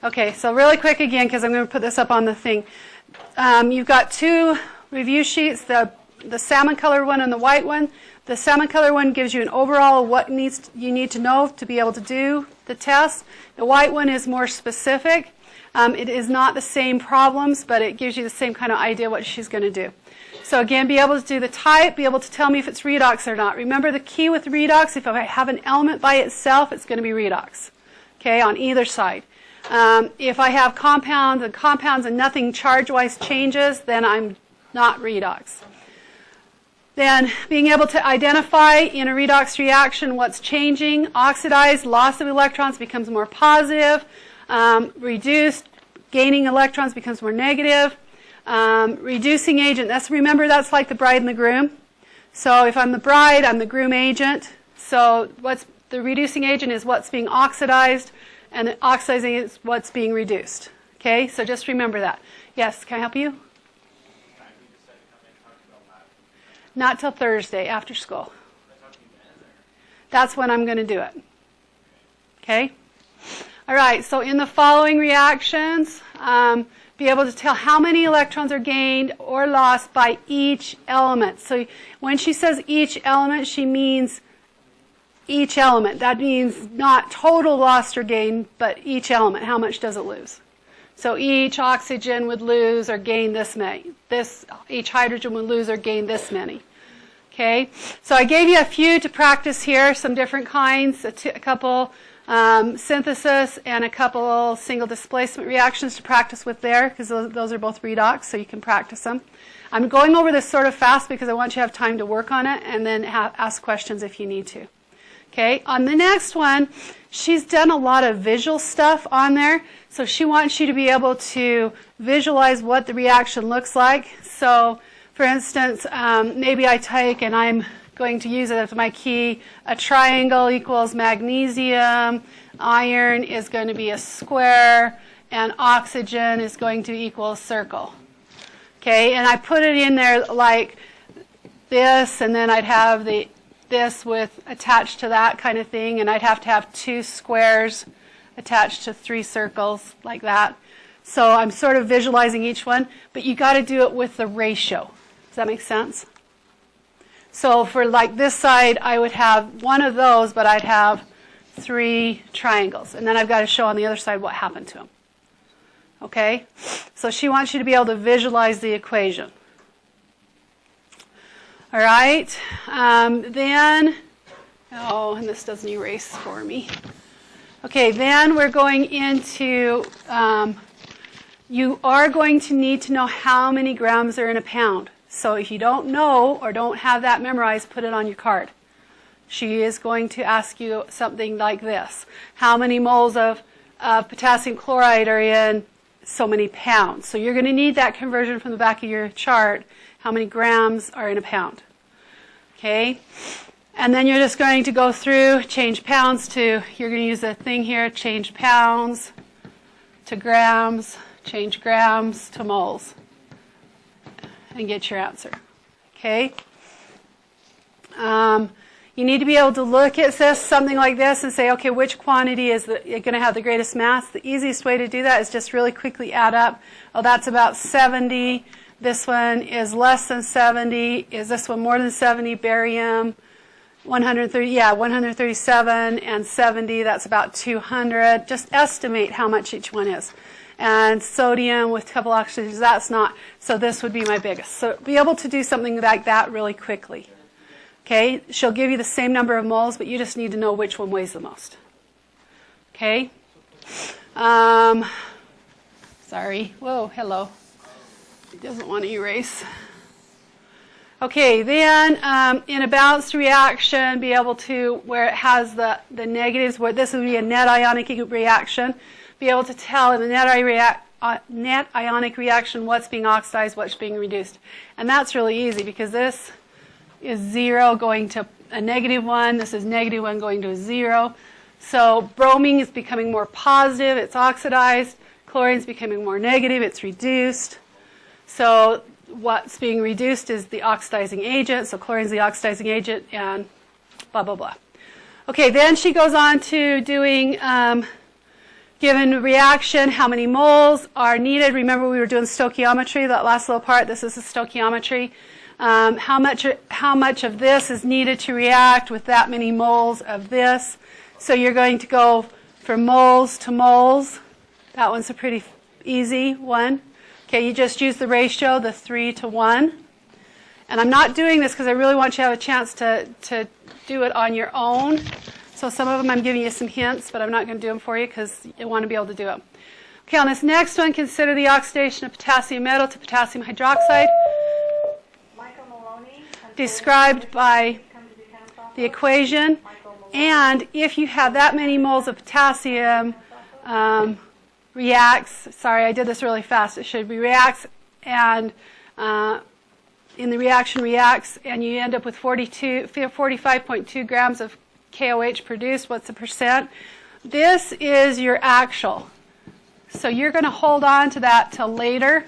Okay, so really quick again, because I'm going to put this up on the thing. You've got two review sheets, the salmon colored one and the white one. The salmon colored one gives you an overall of what you need to know to be able to do the test. The white one is more specific. It is not the same problems, but it gives you the same kind of idea what she's going to do. So again, be able to do the type, be able to tell me if it's redox or not. Remember the key with redox, if I have an element by itself, it's going to be redox, okay, on either side. If I have compounds and nothing charge-wise changes, then I'm not redox. Then being able to identify in a redox reaction what's changing. Oxidized, loss of electrons becomes more positive. Reduced, gaining electrons becomes more negative. Reducing agent, remember that's like the bride and the groom. So if I'm the bride, I'm the groom agent. So what's the reducing agent is what's being oxidized, and the oxidizing is what's being reduced. Okay, so just remember that. Yes, can I help you? Not till Thursday after school. That's when I'm going to do it. Okay? All right, so in the following reactions, be able to tell how many electrons are gained or lost by each element. So when she says each element, she means each element. That means not total lost or gained, but each element. How much does it lose? So each oxygen would lose or gain this many. Each hydrogen would lose or gain this many. Okay, so I gave you a few to practice here, some different kinds, a couple synthesis and a couple single displacement reactions to practice with there, because those are both redox, so you can practice them. I'm going over this sort of fast because I want you to have time to work on it and then ask questions if you need to. Okay, on the next one, she's done a lot of visual stuff on there, so she wants you to be able to visualize what the reaction looks like. So, for instance, maybe I take, and I'm going to use it as my key, a triangle equals magnesium, iron is going to be a square, and oxygen is going to equal a circle. Okay, and I put it in there like this, and then I'd have this with attached to that kind of thing, and I'd have to have two squares attached to three circles like that. So I'm sort of visualizing each one, but you got to do it with the ratio. Does that make sense? So for like this side, I would have one of those, but I'd have three triangles. And then I've got to show on the other side what happened to them. Okay? So she wants you to be able to visualize the equation. All right. And this doesn't erase for me. Okay, then we're going into, you are going to need to know how many grams are in a pound. So if you don't know or don't have that memorized, put it on your card. She is going to ask you something like this. How many moles of potassium chloride are in so many pounds? So you're going to need that conversion from the back of your chart. How many grams are in a pound? Okay? And then you're just going to go through, change pounds to, you're going to use a thing here, change pounds to grams, change grams to moles, and get your answer. Okay? You need to be able to look at this, something like this, and say, okay, which quantity is going to have the greatest mass? The easiest way to do that is just really quickly add up. Oh, that's about 70. This one is less than 70. Is this one more than 70? Barium, 137 and 70. That's about 200. Just estimate how much each one is. And sodium with a couple oxygens, that's not. So this would be my biggest. So be able to do something like that really quickly. Okay, she'll give you the same number of moles, but you just need to know which one weighs the most. Okay. Sorry. Whoa, hello. It doesn't want to erase. Okay, then in a balanced reaction, be able to, where it has the negatives, where this would be a net ionic reaction, be able to tell in the net ionic reaction what's being oxidized, what's being reduced. And that's really easy because this is 0 going to a -1. This is -1 going to a 0. So bromine is becoming more positive. It's oxidized. Chlorine is becoming more negative. It's reduced. So what's being reduced is the oxidizing agent. So chlorine is the oxidizing agent and blah, blah, blah. Okay, then she goes on to doing, Given reaction, how many moles are needed? Remember we were doing stoichiometry, that last little part. This is a stoichiometry. How much of this is needed to react with that many moles of this? So you're going to go from moles to moles. That one's a pretty easy one. Okay, you just use the ratio, the 3 to 1. And I'm not doing this because I really want you to have a chance to do it on your own. So some of them I'm giving you some hints, but I'm not going to do them for you because you want to be able to do them. Okay, on this next one, consider the oxidation of potassium metal to potassium hydroxide, described by the equation. And if you have that many moles of potassium, reacts, sorry, I did this really fast, it should be reacts, and in the reaction reacts, and you end up with 45.2 grams of KOH produced. What's the percent? This is your actual. So you're going to hold on to that till later,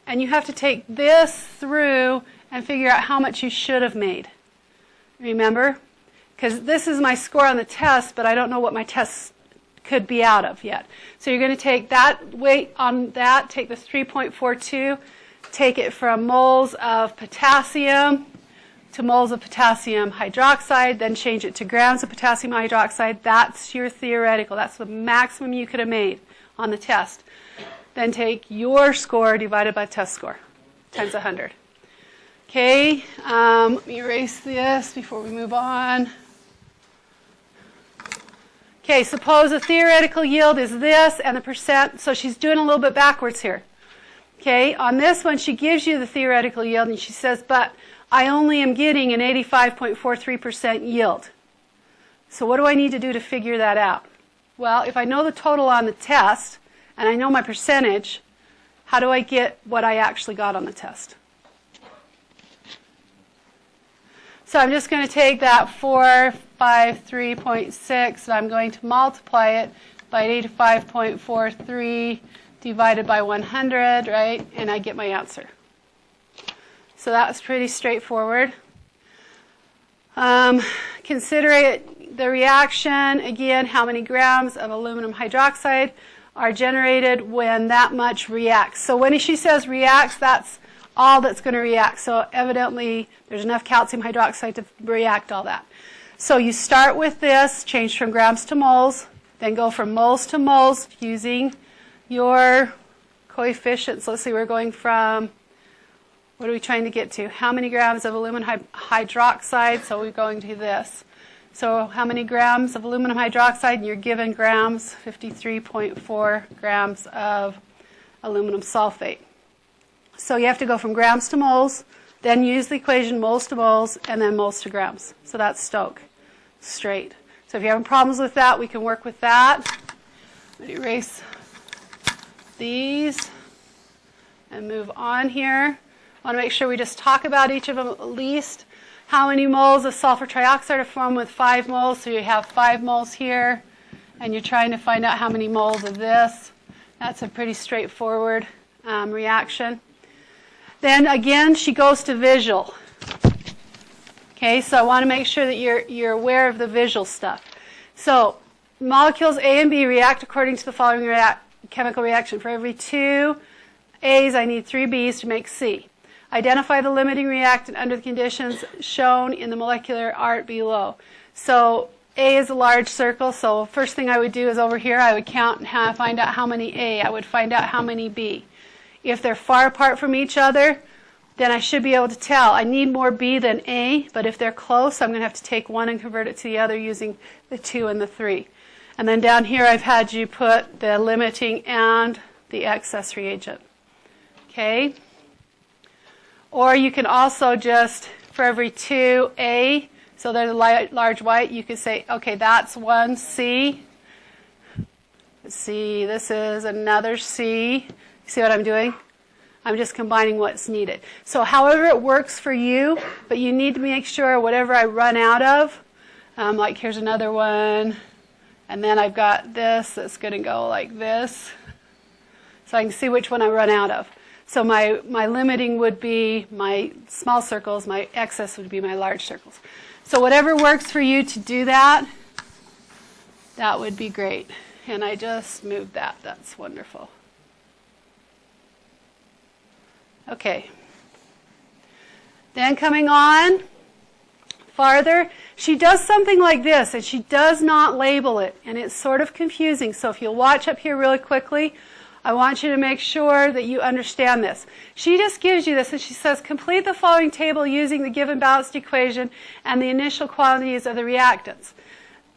and you have to take this through and figure out how much you should have made. Remember? Because this is my score on the test, but I don't know what my test could be out of yet. So you're going to take that weight on that, take the 3.42, take it from moles of potassium to moles of potassium hydroxide, then change it to grams of potassium hydroxide. That's your theoretical. That's the maximum you could have made on the test. Then take your score divided by test score times 100. Okay, let me erase this before we move on. Okay, suppose the theoretical yield is this and the percent, so she's doing a little bit backwards here. Okay, on this one she gives you the theoretical yield and she says, but I only am getting an 85.43% yield. So what do I need to do to figure that out? Well, if I know the total on the test and I know my percentage, how do I get what I actually got on the test? So I'm just going to take that 453.6 and I'm going to multiply it by 85.43 divided by 100, right? And I get my answer. So that's pretty straightforward. Consider the reaction, again, how many grams of aluminum hydroxide are generated when that much reacts. So when she says reacts, that's all that's going to react. So evidently there's enough calcium hydroxide to react all that. So you start with this, change from grams to moles, then go from moles to moles using your coefficients. Let's see, we're going from, what are we trying to get to? How many grams of aluminum hydroxide? So we're going to this. So how many grams of aluminum hydroxide? And you're given grams, 53.4 grams of aluminum sulfate. So you have to go from grams to moles, then use the equation moles to moles, and then moles to grams. So that's Stoke, straight. So if you're having problems with that, we can work with that. I'm going to erase these and move on here. I want to make sure we just talk about each of them at least. How many moles of sulfur trioxide are formed with 5 moles? So you have 5 moles here, and you're trying to find out how many moles of this. That's a pretty straightforward reaction. Then again, she goes to visual. Okay, so I want to make sure that you're aware of the visual stuff. So molecules A and B react according to the following chemical reaction. For every 2 A's, I need 3 B's to make C. Identify the limiting reactant under the conditions shown in the molecular art below. So A is a large circle, so first thing I would do is over here I would count and find out how many A. I would find out how many B. If they're far apart from each other, then I should be able to tell. I need more B than A, but if they're close, I'm going to have to take one and convert it to the other using the 2 and the 3. And then down here I've had you put the limiting and the excess reagent. Okay? Or you can also just, for every 2A, so there's a large white, you could say, okay, that's one C. C, this is another C. See what I'm doing? I'm just combining what's needed. So however it works for you, but you need to make sure whatever I run out of, like here's another one, and then I've got this that's going to go like this. So I can see which one I run out of. So my limiting would be my small circles, my excess would be my large circles. So whatever works for you to do that, that would be great. And I just moved that. That's wonderful. Okay. Then coming on farther, she does something like this, and she does not label it, and it's sort of confusing. So if you'll watch up here really quickly, I want you to make sure that you understand this. She just gives you this, and she says, complete the following table using the given balanced equation and the initial quantities of the reactants.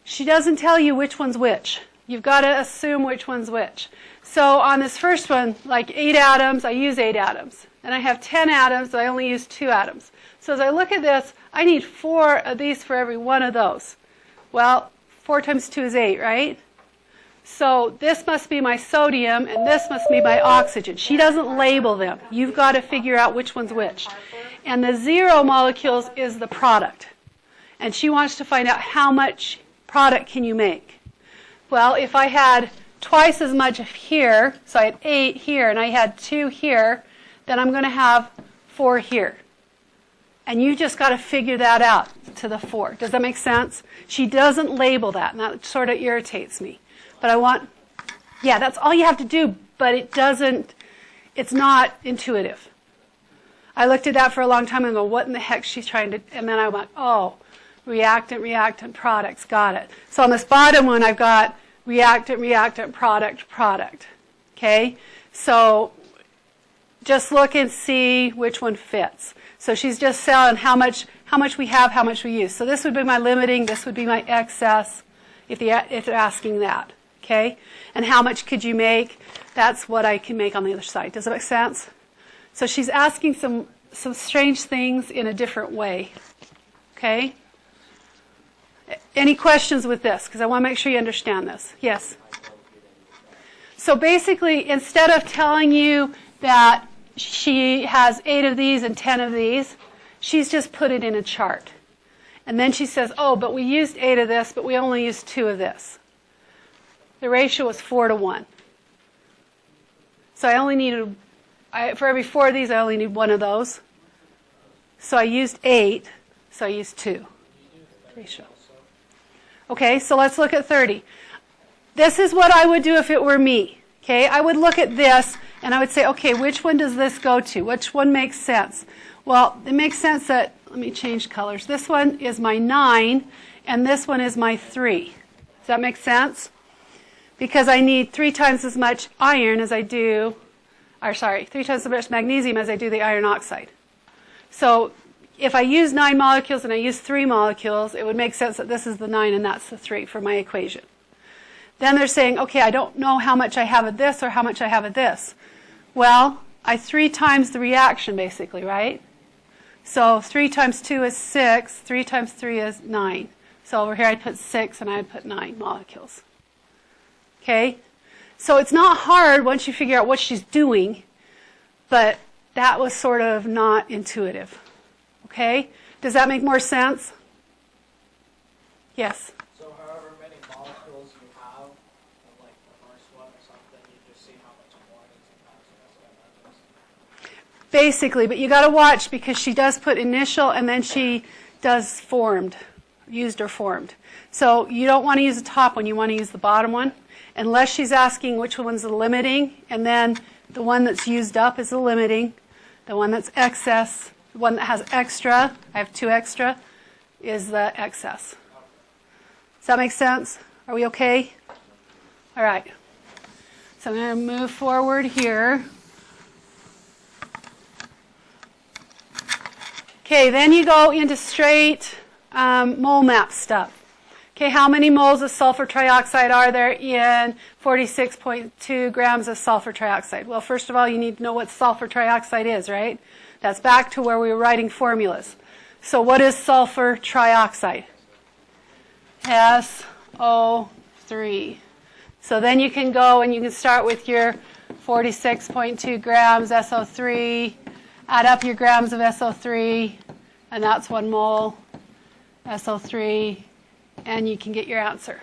She doesn't tell you which one's which. You've got to assume which one's which. So on this first one, like 8 atoms, I use 8 atoms. And I have 10 atoms, I only use 2 atoms. So as I look at this, I need 4 of these for every one of those. Well, 4 times 2 is 8, right? So this must be my sodium, and this must be my oxygen. She doesn't label them. You've got to figure out which one's which. And the 0 molecules is the product. And she wants to find out how much product can you make. Well, if I had twice as much here, so I had 8 here, and I had 2 here, then I'm going to have 4 here. And you just got to figure that out to the 4. Does that make sense? She doesn't label that, and that sort of irritates me. But I want, yeah, that's all you have to do, but it's not intuitive. I looked at that for a long time and go, what in the heck she's trying to, and then I went, oh, reactant, products, got it. So on this bottom one, I've got reactant, product. Okay? So just look and see which one fits. So she's just selling how much we have, how much we use. So this would be my limiting, this would be my excess, if they're asking that. Okay? And how much could you make? That's what I can make on the other side. Does that make sense? So she's asking some strange things in a different way. Okay? Any questions with this? Because I want to make sure you understand this. Yes? So basically, instead of telling you that she has 8 of these and 10 of these, she's just put it in a chart. And then she says, oh, but we used 8 of this, but we only used 2 of this. The ratio was 4 to 1. So I only needed, for every 4 of these, I only need 1 of those. So I used 8, so I used 2. Ratio. Okay, so let's look at 30. This is what I would do if it were me. Okay, I would look at this and I would say, okay, which one does this go to? Which one makes sense? Well, it makes sense that, let me change colors. This one is my 9 and this one is my 3. Does that make sense? Because I need 3 times as much iron as I do, 3 times as much magnesium as I do the iron oxide. So if I use 9 molecules and I use 3 molecules, it would make sense that this is the 9 and that's the 3 for my equation. Then they're saying, okay, I don't know how much I have of this or how much I have of this. Well, I 3 times the reaction basically, right? So 3 times 2 is 6, 3 times 3 is 9. So over here I'd put 6 and I'd put 9 molecules. Okay? So it's not hard once you figure out what she's doing, but that was sort of not intuitive. Okay? Does that make more sense? Yes? So however many molecules you have, in like the first one or something, you just see how much more it is in constant. Basically, but you got to watch because she does put initial and then she does formed, used or formed. So you don't want to use the top one, you want to use the bottom one. Unless she's asking which one's the limiting, and then the one that's used up is the limiting, the one that's excess, the one that has extra, I have 2 extra, is the excess. Does that make sense? Are we okay? All right. So I'm going to move forward here. Okay, then you go into straight mole map stuff. Okay, how many moles of sulfur trioxide are there in 46.2 grams of sulfur trioxide? Well, first of all, you need to know what sulfur trioxide is, right? That's back to where we were writing formulas. So what is sulfur trioxide? SO3. So then you can go and you can start with your 46.2 grams SO3, add up your grams of SO3, and that's 1 mole SO3, and you can get your answer.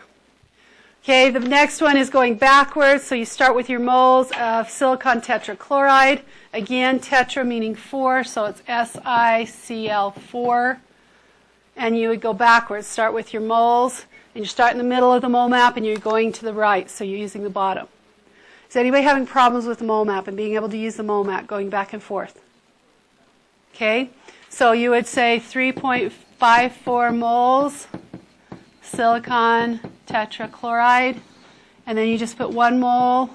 Okay, the next one is going backwards, so you start with your moles of silicon tetrachloride. Again, tetra meaning 4, so it's SiCl4. And you would go backwards, start with your moles. And you start in the middle of the mole map and you're going to the right, so you're using the bottom. Is anybody having problems with the mole map and being able to use the mole map going back and forth? Okay, so you would say 3.54 moles silicon tetrachloride, and then you just put 1 mole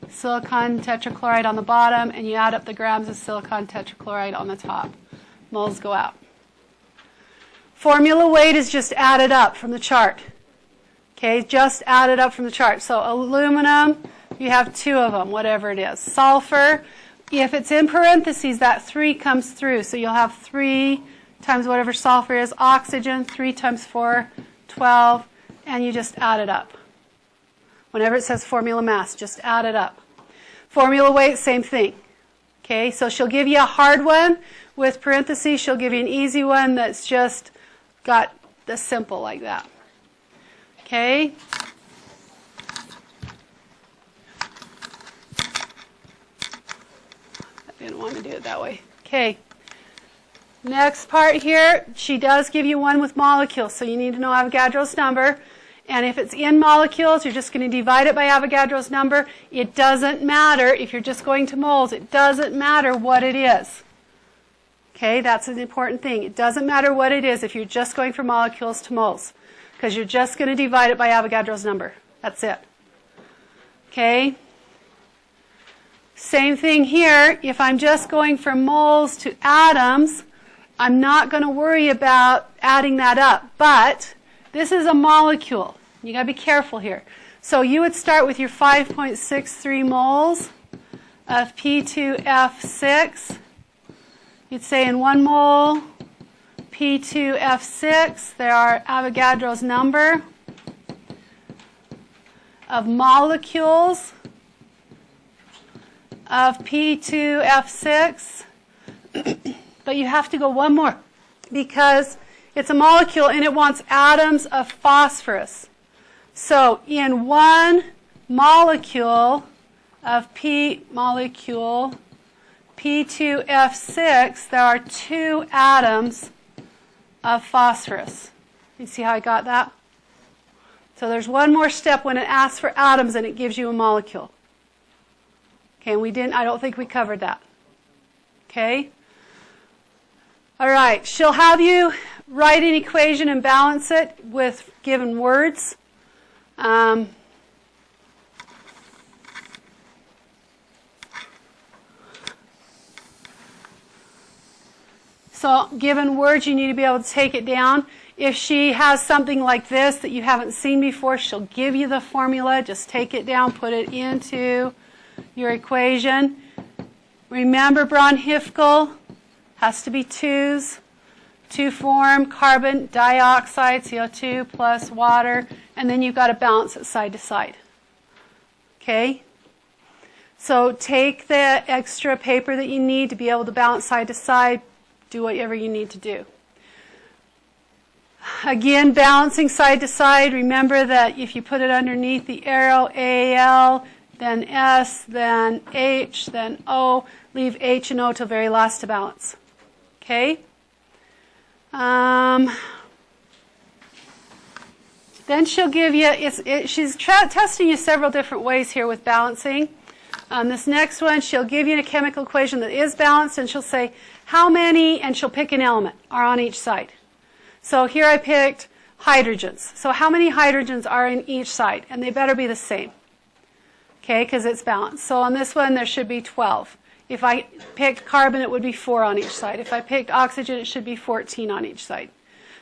silicon tetrachloride on the bottom, and you add up the grams of silicon tetrachloride on the top. Moles go out. Formula weight is just added up from the chart. Okay, just added up from the chart. So aluminum, you have 2 of them, whatever it is. Sulfur, if it's in parentheses, that 3 comes through. So you'll have 3 times whatever sulfur is. Oxygen, 3 times 4, 12, and you just add it up. Whenever it says formula mass, just add it up. Formula weight, same thing. Okay, so she'll give you a hard one with parentheses. She'll give you an easy one that's just got the simple like that. Okay. I didn't want to do it that way. Okay. Next part here, she does give you one with molecules, so you need to know Avogadro's number. And if it's in molecules, you're just going to divide it by Avogadro's number. It doesn't matter if you're just going to moles. It doesn't matter what it is. Okay, that's an important thing. It doesn't matter what it is if you're just going from molecules to moles, because you're just going to divide it by Avogadro's number. That's it. Okay. Same thing here. If I'm just going from moles to atoms, I'm not going to worry about adding that up. But this is a molecule. You got to be careful here. So you would start with your 5.63 moles of P2F6. You'd say in 1 mole P2F6, there are Avogadro's number of molecules of P2F6. But you have to go one more because it's a molecule and it wants atoms of phosphorus. So in 1 molecule of P2F6, there are 2 atoms of phosphorus. You see how I got that? So there's one more step when it asks for atoms and it gives you a molecule. Okay, and I don't think we covered that. Okay? All right, she'll have you write an equation and balance it with given words. So given words, you need to be able to take it down. If she has something like this that you haven't seen before, she'll give you the formula. Just take it down, put it into your equation. Remember Braun-Hifkel has to be 2s. 2 form carbon dioxide, CO2 plus water, and then you've got to balance it side to side. Okay? So take the extra paper that you need to be able to balance side to side. Do whatever you need to do. Again, balancing side to side, remember that if you put it underneath the arrow, AL, then S, then H, then O, leave H and O till very last to balance. Okay? Then she'll give you, she's testing you several different ways here with balancing. This next one, she'll give you a chemical equation that is balanced, and she'll say how many, and she'll pick an element, are on each side. So here I picked hydrogens. So how many hydrogens are in each side? And they better be the same. Okay, because it's balanced. So on this one, there should be 12. If I picked carbon, it would be 4 on each side. If I picked oxygen, it should be 14 on each side.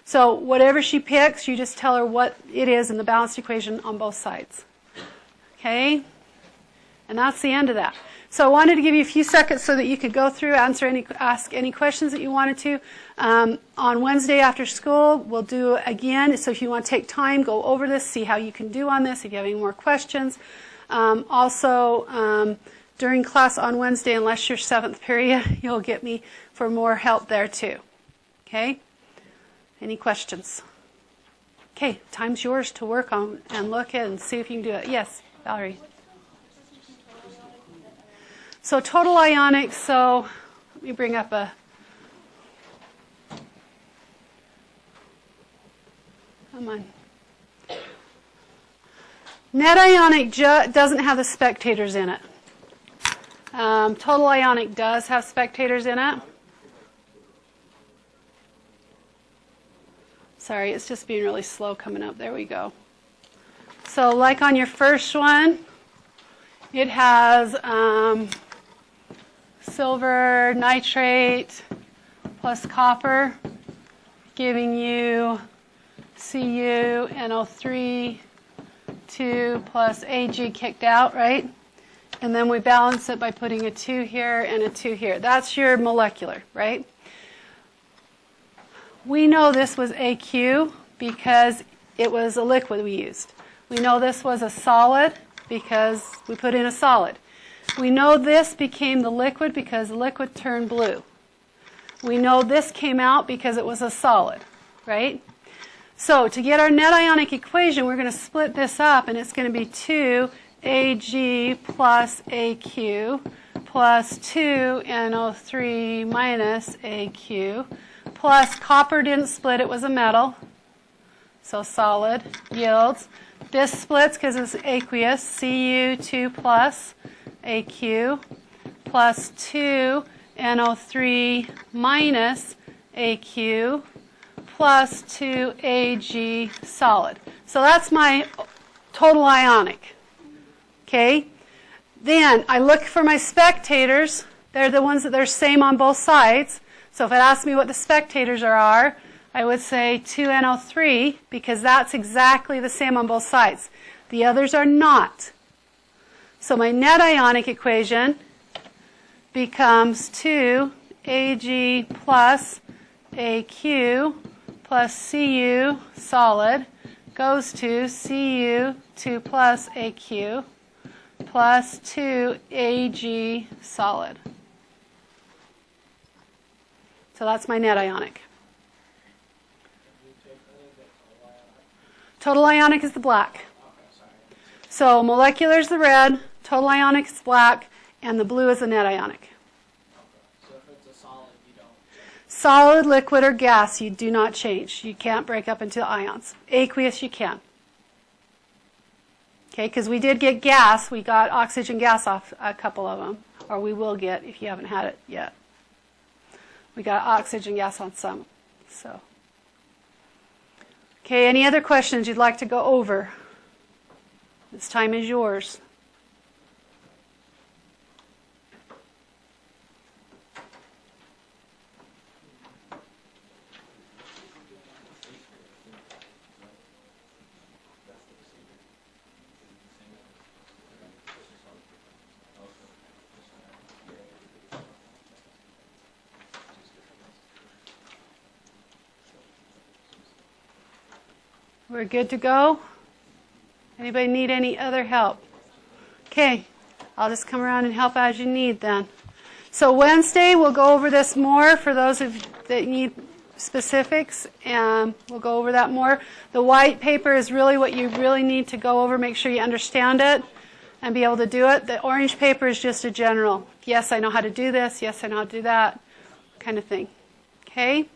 So whatever she picks, you just tell her what it is in the balanced equation on both sides. Okay? And that's the end of that. So I wanted to give you a few seconds so that you could go through, ask any questions that you wanted to. On Wednesday after school, we'll do again. So if you want to take time, go over this, see how you can do on this, if you have any more questions. Also, during class on Wednesday, unless you're 7th period, you'll get me for more help there too. Okay? Any questions? Okay, time's yours to work on and look at and see if you can do it. Yes, Valerie. So total ionics, so let me bring up a, come on. Net ionic doesn't have the spectators in it. Total ionic does have spectators in it. Sorry, it's just being really slow coming up. There we go. So like on your first one, it has silver nitrate plus copper, giving you CuNO3 2 plus Ag kicked out, right? And then we balance it by putting a 2 here and a 2 here. That's your molecular, right? We know this was AQ because it was a liquid we used. We know this was a solid because we put in a solid. We know this became the liquid because the liquid turned blue. We know this came out because it was a solid, right? So to get our net ionic equation, we're going to split this up, and it's going to be 2Ag plus AQ plus 2NO3 minus AQ plus copper didn't split, it was a metal, so solid yields. This splits because it's aqueous, Cu2 plus AQ plus 2NO3 minus AQ plus 2Ag solid. So that's my total ionic. Okay? Then I look for my spectators. They're the ones that are same on both sides. So if it asks me what the spectators are, I would say 2NO3 because that's exactly the same on both sides. The others are not. So my net ionic equation becomes 2Ag plus AQ plus Cu solid goes to Cu2 plus AQ plus 2Ag solid. So that's my net ionic. Total ionic is the black. So molecular is the red, total ionic is black, and the blue is the net ionic. So if it's a solid, you don't change. Solid, liquid, or gas, you do not change. You can't break up into ions. Aqueous, you can. Okay, because we did get gas. We got oxygen gas off a couple of them, or we will get if you haven't had it yet. We got oxygen gas on some. So, okay, any other questions you'd like to go over? This time is yours. We're good to go? Anybody need any other help? Okay, I'll just come around and help as you need then. So Wednesday we'll go over this more for those of you that need specifics, and we'll go over that more. The white paper is really what you really need to go over, make sure you understand it and be able to do it. The orange paper is just a general, yes, I know how to do this, yes, I know how to do that, kind of thing. Okay?